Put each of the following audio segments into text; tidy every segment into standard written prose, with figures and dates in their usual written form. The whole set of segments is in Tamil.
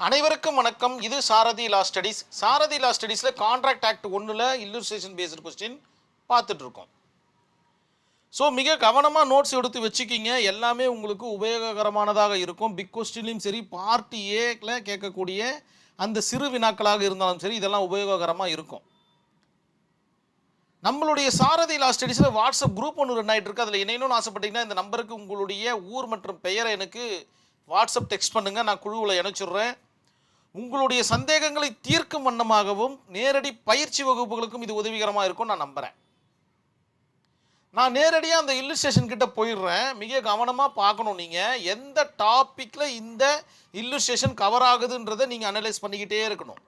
அனைவருக்கும் வணக்கம். இது சாரதி லா ஸ்டடீஸ். சாரதி லா ஸ்டடீஸில் கான்ட்ராக்ட் ஆக்ட் 1ல் இல்லுஸ்ட்ரேஷன் பேஸ்டு கொஸ்டின் பார்த்துட்ருக்கோம். ஸோ மிக கவனமாக நோட்ஸ் எடுத்து வச்சுக்கிங்க. எல்லாமே உங்களுக்கு உபயோககரமானதாக இருக்கும். பிக் கொஸ்டின்லையும் சரி, பார்ட் ஏல கேட்கக்கூடிய அந்த சிறு வினாக்களாக இருந்தாலும் சரி, இதெல்லாம் உபயோககரமாக இருக்கும். நம்மளுடைய சாரதி லா ஸ்டடீஸில் வாட்ஸ்அப் குரூப் ஒன்று ரன் ஆகிட்டு இருக்குது. அதில் இணையணும்னு ஆசைப்பட்டீங்கன்னா இந்த நம்பருக்கு உங்களுடைய ஊர் மற்றும் பெயரை எனக்கு வாட்ஸ்அப் டெக்ஸ்ட் பண்ணுங்கள். நான் குழுவில் இணைச்சிடுறேன். உங்களுடைய சந்தேகங்களை தீர்க்கும் வண்ணமாகவும் நேரடி பயிற்சி வகுப்புகளுக்கும் இது உதவிகரமாக இருக்கும் நான் நம்புகிறேன். நான் நேரடியாக அந்த இல்லுஸ்ட்ரேஷன் கிட்ட போயிடுறேன். மிக கவனமாக பார்க்கணும். நீங்கள் எந்த டாப்பிக்கில் இந்த இல்லுஸ்ட்ரேஷன் கவர் ஆகுதுன்றதை நீங்கள் அனலைஸ் பண்ணிக்கிட்டே இருக்கணும்.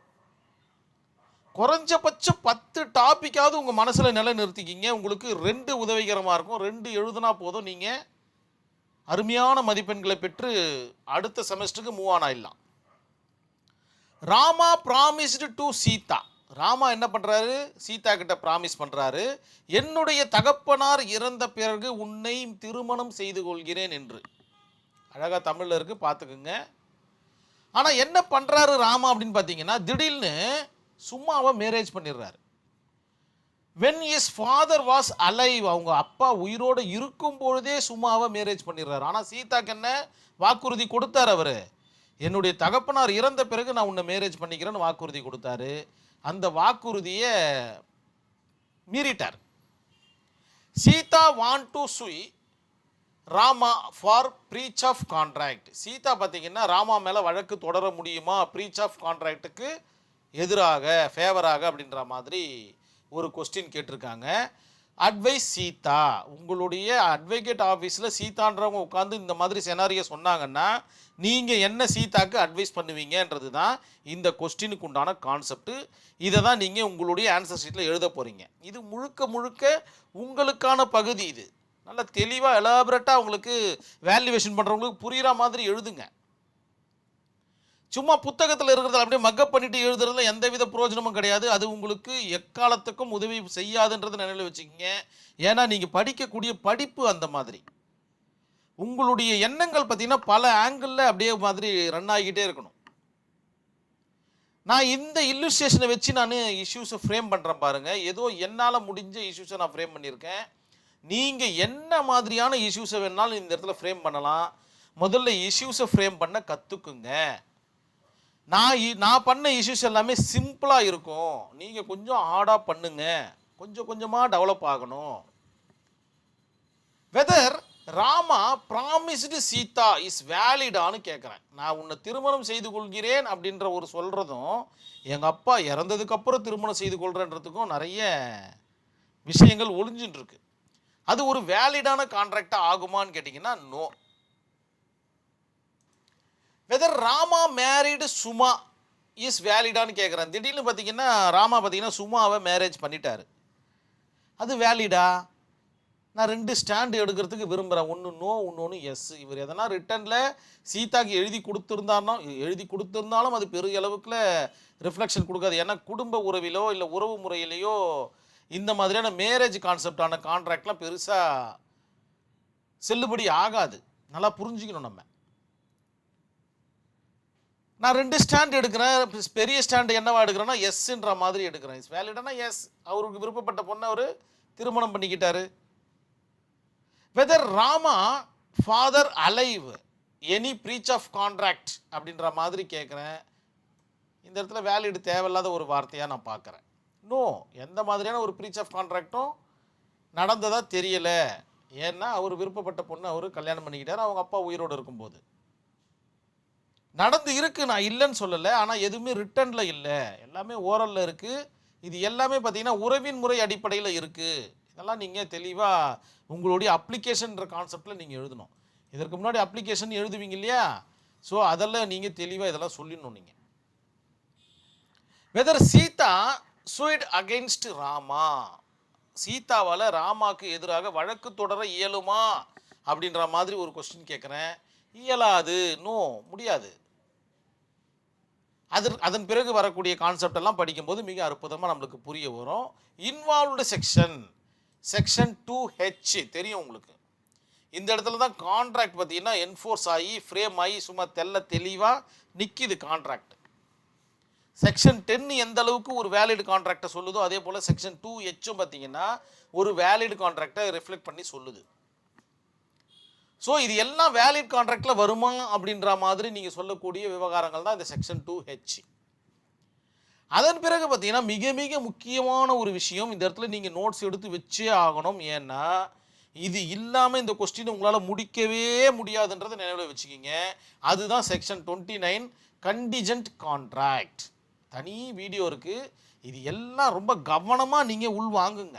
குறைஞ்சபட்சம் 10 டாப்பிக்காவது உங்கள் மனசில் நிலை நிறுத்திக்கிங்க. உங்களுக்கு 2 உதவிகரமாக இருக்கும். 2 எழுதுனா போதும், நீங்கள் அருமையான மதிப்பெண்களை பெற்று அடுத்த செமஸ்டருக்கு மூவ் ஆன் ஆயிடலாம். Rama promised to Sita. ராமா என்ன பண்ணுறாரு? சீதா கிட்ட ப்ராமிஸ் பண்ணுறாரு, என்னுடைய தகப்பனார் இறந்த பிறகு உன்னை திருமணம் செய்து கொள்கிறேன் என்று. அழகாக தமிழில் இருக்குது, பார்த்துக்குங்க. ஆனால் என்ன பண்ணுறாரு ராமா அப்படின்னு பார்த்தீங்கன்னா, திடீர்னு சும்மாவை மேரேஜ் பண்ணிடுறாரு. when his father was alive, அவங்க அப்பா உயிரோடு இருக்கும் பொழுதே சும்மாவை மேரேஜ் பண்ணிடுறாரு. ஆனால் சீதாக்கு என்ன வாக்குறுதி கொடுத்தார்? அவர் என்னுடைய தகப்பனார் இறந்த பிறகு நான் உன்னை மேரேஜ் பண்ணிக்கிறேன்னு வாக்குறுதி கொடுத்தாரு. அந்த வாக்குறுதியை மீறிட்டார். Sita want to sue Rama for breach of contract. Sita பார்த்தீங்கன்னா ராமா மேலே வழக்கு தொடர முடியுமா ப்ரீச் ஆஃப் கான்ட்ராக்டுக்கு எதிராக, ஃபேவராக அப்படின்ற மாதிரி ஒரு கொஸ்டின் கேட்டிருக்காங்க. அட்வைஸ் சீதா. உங்களுடைய அட்வொகேட் ஆஃபீஸில் சீதான்றவங்க உட்காந்து இந்த மாதிரி செனாரியை சொன்னாங்கன்னா நீங்கள் என்ன சீதாக்கு அட்வைஸ் பண்ணுவீங்கன்றது தான் இந்த கொஸ்டினுக்கு உண்டான கான்செப்ட். இதை தான் நீங்கள் உங்களுடைய ஆன்சர் ஷீட்டில் எழுத போகிறீங்க. இது முழுக்க முழுக்க உங்களுக்கான பகுதி. இது நல்லா தெளிவாக எலாபரேட்டாக உங்களுக்கு வேல்யூவேஷன் பண்ணுறவங்களுக்கு புரிகிற மாதிரி எழுதுங்க. சும்மா புத்தகத்தில் இருக்கிறத அப்படியே மக்கப் பண்ணிட்டு எழுதுறதுல எந்தவித பிரயோஜனமும் கிடையாது. அது உங்களுக்கு எக்காலத்துக்கும் உதவி செய்யாதுன்றதை நினைவில் வச்சுக்கிங்க. ஏன்னா நீங்கள் படிக்கக்கூடிய படிப்பு அந்த மாதிரி. உங்களுடைய எண்ணங்கள் பார்த்தீங்கன்னா பல ஆங்கிளில் அப்படியே மாதிரி ரன் ஆகிக்கிட்டே இருக்கணும். நான் இந்த இல்லுஸ்ட்ரேஷனை வச்சு நான் இஷ்யூஸை ஃப்ரேம் பண்ணுறேன் பாருங்கள். ஏதோ என்னால் முடிஞ்ச இஷ்யூஸை நான் ஃப்ரேம் பண்ணியிருக்கேன். நீங்கள் என்ன மாதிரியான இஷ்யூஸை வேணாலும் இந்த இடத்துல ஃப்ரேம் பண்ணலாம். முதல்ல இஷ்யூஸை ஃப்ரேம் பண்ண கற்றுக்குங்க. நான் பண்ண இஷ்யூஸ் எல்லாமே சிம்பிளாக இருக்கும். நீங்கள் கொஞ்சம் ஹார்டாக பண்ணுங்க. கொஞ்சம் கொஞ்சமாக டெவலப் ஆகணும். Whether Rama promised Sita is வேலிடான்னு கேட்குறேன். நான் உன்னை திருமணம் செய்து கொள்கிறேன் அப்படின்ற ஒரு சொல்கிறதும், எங்கள் அப்பா இறந்ததுக்கப்புறம் திருமணம் செய்து கொள்கிறன்றதுக்கும் நிறைய விஷயங்கள் ஒளிஞ்சுட்டு இருக்கு. அது ஒரு வேலிடான கான்ட்ராக்டாக ஆகுமான்னு கேட்டிங்கன்னா no. Whether Rama married Suma is வேலிடான்னு கேட்குறேன். திடீர்னு பார்த்தீங்கன்னா ராமா பார்த்தீங்கன்னா சுமாவை மேரேஜ் பண்ணிட்டாரு. அது வேலிடா? நான் 2 ஸ்டாண்டு எடுக்கிறதுக்கு விரும்புகிறேன். ஒன்று நோ, இன்னொன்று எஸ். இவர் எதனா ரிட்டனில் சீதாக்கு எழுதி கொடுத்துருந்தாலும் அது பெரிய அளவுக்குள்ள ரிஃப்ளெக்ஷன் கொடுக்காது. ஏன்னா குடும்ப உறவிலோ இல்லை உறவு முறையிலையோ இந்த மாதிரியான மேரேஜ் கான்செப்டான கான்ட்ராக்ட்லாம் பெருசாக செல்லுபடி ஆகாது. நல்லா புரிஞ்சுக்கணும். நான் 2 ஸ்டாண்ட் எடுக்கிறேன். பெரிய ஸ்டாண்டு என்னவா எடுக்கிறேன்னா எஸ்ன்ற மாதிரி எடுக்கிறேன். இஸ் வேலிடானா எஸ். அவருக்கு விருப்பப்பட்ட பொண்ணை அவர் திருமணம் பண்ணிக்கிட்டாரு. Whether Rama father alive any breach of contract அப்படின்ற மாதிரி கேட்குறேன். இந்த இடத்துல வேலிடு தேவையில்லாத ஒரு வார்த்தையாக நான் பார்க்குறேன். நோ, எந்த மாதிரியான ஒரு ப்ரீச் ஆஃப் கான்ட்ராக்டும் நடந்ததாக தெரியலை. ஏன்னா அவர் விருப்பப்பட்ட பொண்ணை அவர் கல்யாணம் பண்ணிக்கிட்டார் அவங்க அப்பா உயிரோடு இருக்கும்போது. நடந்து இருக்குது, நான் இல்லைன்னு சொல்லலை. ஆனால் எதுவுமே ரிட்டனில் இல்லை, எல்லாமே ஓரலில் இருக்குது. இது எல்லாமே பார்த்தீங்கன்னா உறவின் முறை அடிப்படையில் இருக்குது. இதெல்லாம் நீங்கள் தெளிவாக உங்களுடைய அப்ளிகேஷன்ற கான்செப்டில் நீங்கள் எழுதணும். இதற்கு முன்னாடி அப்ளிகேஷன் எழுதுவீங்க இல்லையா? ஸோ அதெல்லாம் நீங்கள் தெளிவாக இதெல்லாம் சொல்லிடணும். நீங்கள் வெதர் சீதா சுயிட் அகெயின்ஸ்ட் ராமா, சீதாவால் ராமாவுக்கு எதிராக வழக்கு தொடர இயலுமா அப்படின்ற மாதிரி ஒரு கொஸ்டின் கேட்குறேன். இயலாது, நோ, முடியாது. அதன் பிறகு வரக்கூடிய கான்செப்ட் எல்லாம் படிக்கும்போது மிக அற்புதமாக நம்மளுக்கு புரிய வரும். இன்வால்வ்டு செக்ஷன் 2H தெரியும் உங்களுக்கு. இந்த இடத்துல தான் கான்ட்ராக்ட் பார்த்தீங்கன்னா என்ஃபோர்ஸ் ஆகி ஃப்ரேம் ஆகி சும்மா தெளிவாக நிற்கிது கான்ட்ராக்ட். செக்ஷன் 10 எந்த அளவுக்கு ஒரு வேலிட் கான்ட்ராக்டை சொல்லுதோ அதே போல் செக்ஷன் 2H பார்த்தீங்கன்னா ஒரு வேலிட் கான்ட்ராக்டை ரிஃப்ளெக்ட் பண்ணி சொல்லுது. ஸோ இது எல்லாம் வேலிட் கான்ட்ராக்டில் வருமா அப்படின்ற மாதிரி நீங்கள் சொல்லக்கூடிய விவகாரங்கள் தான் இந்த செக்ஷன் 2H. அதன் பிறகு பார்த்தீங்கன்னா மிக மிக முக்கியமான ஒரு விஷயம், இந்த இடத்துல நீங்கள் நோட்ஸ் எடுத்து வச்சே ஆகணும். ஏன்னா இது இல்லாமல் இந்த கொஸ்டின் உங்களால் முடிக்கவே முடியாதுன்றதை நினைவில் வச்சுக்கிங்க. அதுதான் செக்ஷன் 29 கண்டிஜென்ட் கான்ட்ராக்ட். தனி வீடியோ இருக்குது, இது எல்லாம் ரொம்ப கவனமாக நீங்கள் உள் வாங்குங்க.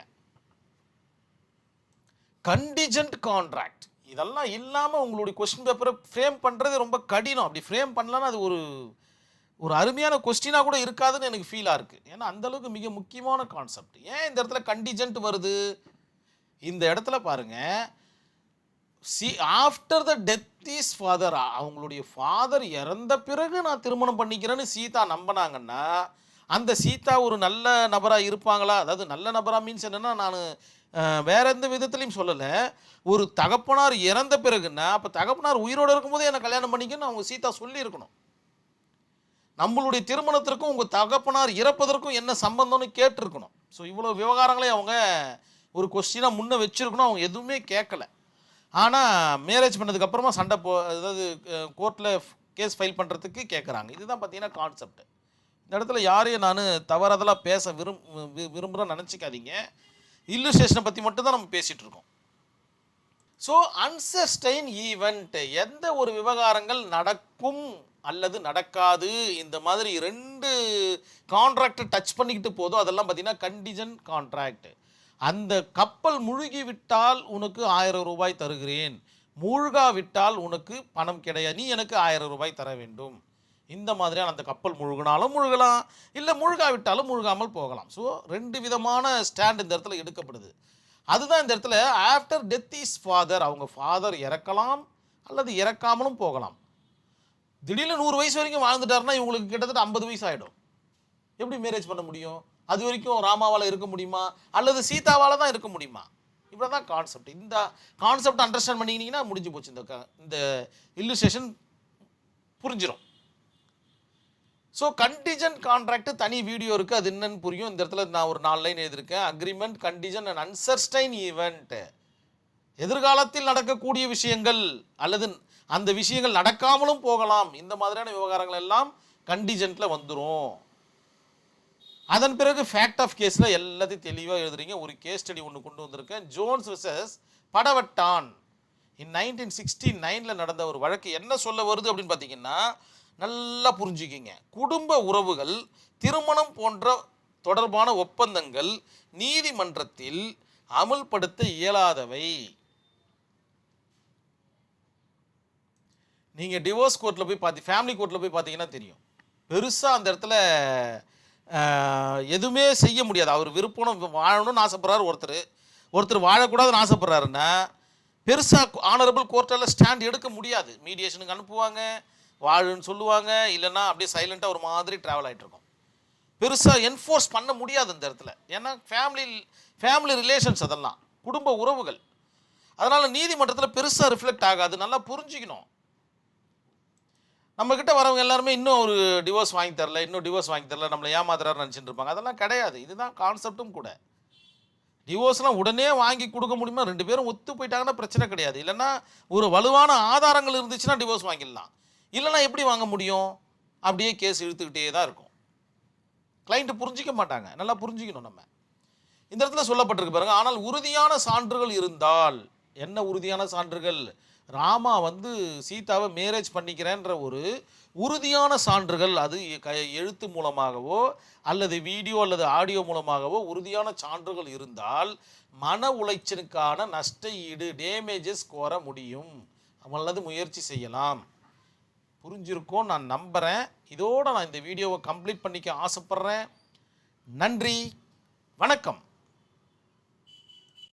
கண்டிஜென்ட் கான்ட்ராக்ட் இதெல்லாம் இல்லாமல் உங்களுடைய கொஸ்டின் பேப்பரை ஃப்ரேம் பண்ணுறது ரொம்ப கடினம். அப்படி ஃப்ரேம் பண்ணலன்னா அது ஒரு அருமையான கொஸ்டினாக கூட இருக்காதுன்னு எனக்கு ஃபீலாக இருக்குது. ஏன்னா அந்தளவுக்கு மிக முக்கியமான கான்செப்ட். ஏன் இந்த இடத்துல கண்டிஜென்ட் வருது? இந்த இடத்துல பாருங்கள், after the death is father, அவங்களுடைய ஃபாதர் இறந்த பிறகு நான் திருமணம் பண்ணிக்கிறேன்னு சீதா நம்பினாங்கன்னா அந்த சீதா ஒரு நல்ல நபராக இருப்பாங்களா? அதாவது நல்ல நபராக மீன்ஸ் என்னென்னா, நான் வேற எந்த விதத்துலையும் சொல்லலை. ஒரு தகப்பனார் இறந்த பிறகுன்னா அப்போ தகப்பனார் உயிரோடு இருக்கும்போதே என்னை கல்யாணம் பண்ணிக்கன்னு அவங்க சீதா சொல்லியிருக்கணும். நம்மளுடைய திருமணத்திற்கும் உங்கள் தகப்பனார் இறப்பதற்கும் என்ன சம்பந்தம்னு கேட்டிருக்கணும். ஸோ இவ்வளோ விவகாரங்களையும் அவங்க ஒரு கொஸ்டினாக முன்னே வச்சுருக்கணும். அவங்க எதுவுமே கேட்கலை. ஆனால் மேரேஜ் பண்ணதுக்கப்புறமா சண்டை அதாவது கோர்ட்டில் கேஸ் ஃபைல் பண்ணுறதுக்கு கேட்குறாங்க. இதுதான் பார்த்தீங்கன்னா கான்செப்ட். இந்த இடத்துல யாரையும் நான் தவறுதலாக பேச விரும்புகிறேன்னு நினச்சிக்காதீங்க. இல்லுஸ்ட்ரேஷனை பற்றி மட்டும்தான் நம்ம பேசிகிட்டு இருக்கோம். ஸோ அன்சர்டைன் ஈவெண்ட், எந்த ஒரு விவகாரங்கள் நடக்கும் அல்லது நடக்காது, இந்த மாதிரி 2 கான்ட்ராக்டை டச் பண்ணிக்கிட்டு போதும், அதெல்லாம் பார்த்தீங்கன்னா கண்டிஜென்ட் கான்ட்ராக்ட். அந்த கப்பல் முழுகி விட்டால் உனக்கு 1000 ரூபாய் தருகிறேன், மூழ்காவிட்டால் உனக்கு பணம் கிடையாது, நீ எனக்கு 1000 ரூபாய் தர வேண்டும். இந்த மாதிரியான அந்த கப்பல் முழுகினாலும் முழுகலாம், இல்லை முழுகாவிட்டாலும் முழுகாமல் போகலாம். ஸோ 2 விதமான ஸ்டாண்ட் இந்த இடத்துல எடுக்கப்படுது. அதுதான் இந்த இடத்துல ஆஃப்டர் டெத் இஸ் ஃபாதர், அவங்க ஃபாதர் இறக்கலாம் அல்லது இறக்காமலும் போகலாம். திடீர்னு 100 வயசு வரைக்கும் வாழ்ந்துட்டாருன்னா இவங்களுக்கு கிட்டத்தட்ட 50 வயசு ஆகிடும். எப்படி மேரேஜ் பண்ண முடியும்? அது வரைக்கும் ராமாவால் இருக்க முடியுமா அல்லது சீதாவால் தான் இருக்க முடியுமா? இப்படி தான் கான்செப்ட். இந்த கான்செப்ட் அண்டர்ஸ்டாண்ட் பண்ணிக்கிட்டீங்கன்னா முடிஞ்சு போச்சு. இந்த இல்லுஸ்ட்ரேஷன் புரிஞ்சிடும். ஸோ கண்டிஜென்ட் கான்ட்ராக்ட் தனி வீடியோ இருக்குது, அது என்னன்னு புரியும். இந்த இடத்துல நான் ஒரு 4 லைன் எழுதியிருக்கேன். Agreement, contingent and uncertain event, எதிர்காலத்தில் நடக்கக்கூடிய விஷயங்கள் அல்லது அந்த விஷயங்கள் நடக்காமலும் போகலாம். இந்த மாதிரியான விவகாரங்கள் எல்லாம் கண்டிஜென்ட்டில் வந்துடும். அதன் பிறகு ஃபேக்ட் ஆஃப் கேஸில் எல்லாத்தையும் தெளிவாக எழுதுறீங்க. ஒரு கேஸ் ஸ்டடி ஒன்று கொண்டு வந்திருக்கேன். Jones versus படவட்டான். 1969 நடந்த ஒரு வழக்கு என்ன சொல்ல வருது அப்படின்னு பார்த்தீங்கன்னா, நல்லா புரிஞ்சுக்கிங்க. குடும்ப உறவுகள், திருமணம் போன்ற தொடர்பான ஒப்பந்தங்கள் நீதிமன்றத்தில் அமல்படுத்த இயலாதவை. நீங்கள் டிவோர்ஸ் கோர்ட்டில் போய் ஃபேமிலி கோர்ட்டில் போய் பார்த்தீங்கன்னா தெரியும், பெருசாக அந்த இடத்துல எதுவுமே செய்ய முடியாது. அவர் விருப்பம் வாழணும்னு ஆசைப்படுறாரு, ஒருத்தர் வாழக்கூடாதுன்னு ஆசைப்படுறாருன்னா பெருசாக ஆனரபிள் கோர்ட்டால் ஸ்டாண்ட் எடுக்க முடியாது. மீடியேஷனுக்கு அனுப்புவாங்க, வாழுன்னு சொல்லுவாங்க, இல்லைன்னா அப்படியே சைலண்ட்டாக ஒரு மாதிரி ட்ராவல் ஆகிட்டு இருக்கும். பெருசாக என்ஃபோர்ஸ் பண்ண முடியாது அந்த இடத்துல. ஏன்னா ஃபேமிலி ரிலேஷன்ஸ், அதெல்லாம் குடும்ப உறவுகள். அதனால் நீதிமன்றத்தில் பெருசாக ரிஃப்ளெக்ட் ஆகாது. நல்லா புரிஞ்சுக்கணும். நம்மக்கிட்ட வரவங்க எல்லாருமே இன்னும் ஒரு டிவோர்ஸ் வாங்கி தரல, நம்மளை ஏமாத்துறாருன்னு நினச்சிட்டு இருப்பாங்க. அதெல்லாம் கிடையாது. இதுதான் கான்செப்டும் கூட. டிவோர்ஸ்லாம் உடனே வாங்கி கொடுக்க முடியுமா? 2 பேரும் ஒத்து போயிட்டாங்கன்னா பிரச்சனை கிடையாது. இல்லைன்னா ஒரு வலுவான ஆதாரங்கள் இருந்துச்சுன்னா டிவோர்ஸ் வாங்கிடலாம். இல்லைன்னா எப்படி வாங்க முடியும்? அப்படியே கேஸ் இழுத்துக்கிட்டே தான் இருக்கும். கிளைண்ட்டு புரிஞ்சிக்க மாட்டாங்க. நல்லா புரிஞ்சிக்கணும். நம்ம இந்த இடத்துல சொல்லப்பட்டிருக்கு பாருங்க. ஆனால் உறுதியான சான்றுகள் இருந்தால், என்ன உறுதியான சான்றுகள்? ராமா சீதாவை மேரேஜ் பண்ணிக்கிறேன்ற ஒரு உறுதியான சான்றுகள், அது எழுத்து மூலமாகவோ அல்லது வீடியோ அல்லது ஆடியோ மூலமாகவோ உறுதியான சான்றுகள் இருந்தால் மன உளைச்சலுக்கான நஷ்ட ஈடு, டேமேஜஸ் கோர முடியும் அல்லது முயற்சி செய்யலாம். புரிஞ்சிருக்கும் நான் நம்புகிறேன். இதோடு நான் இந்த வீடியோவை கம்ப்ளீட் பண்ணிக்க ஆசைப்பட்றேன். நன்றி, வணக்கம்.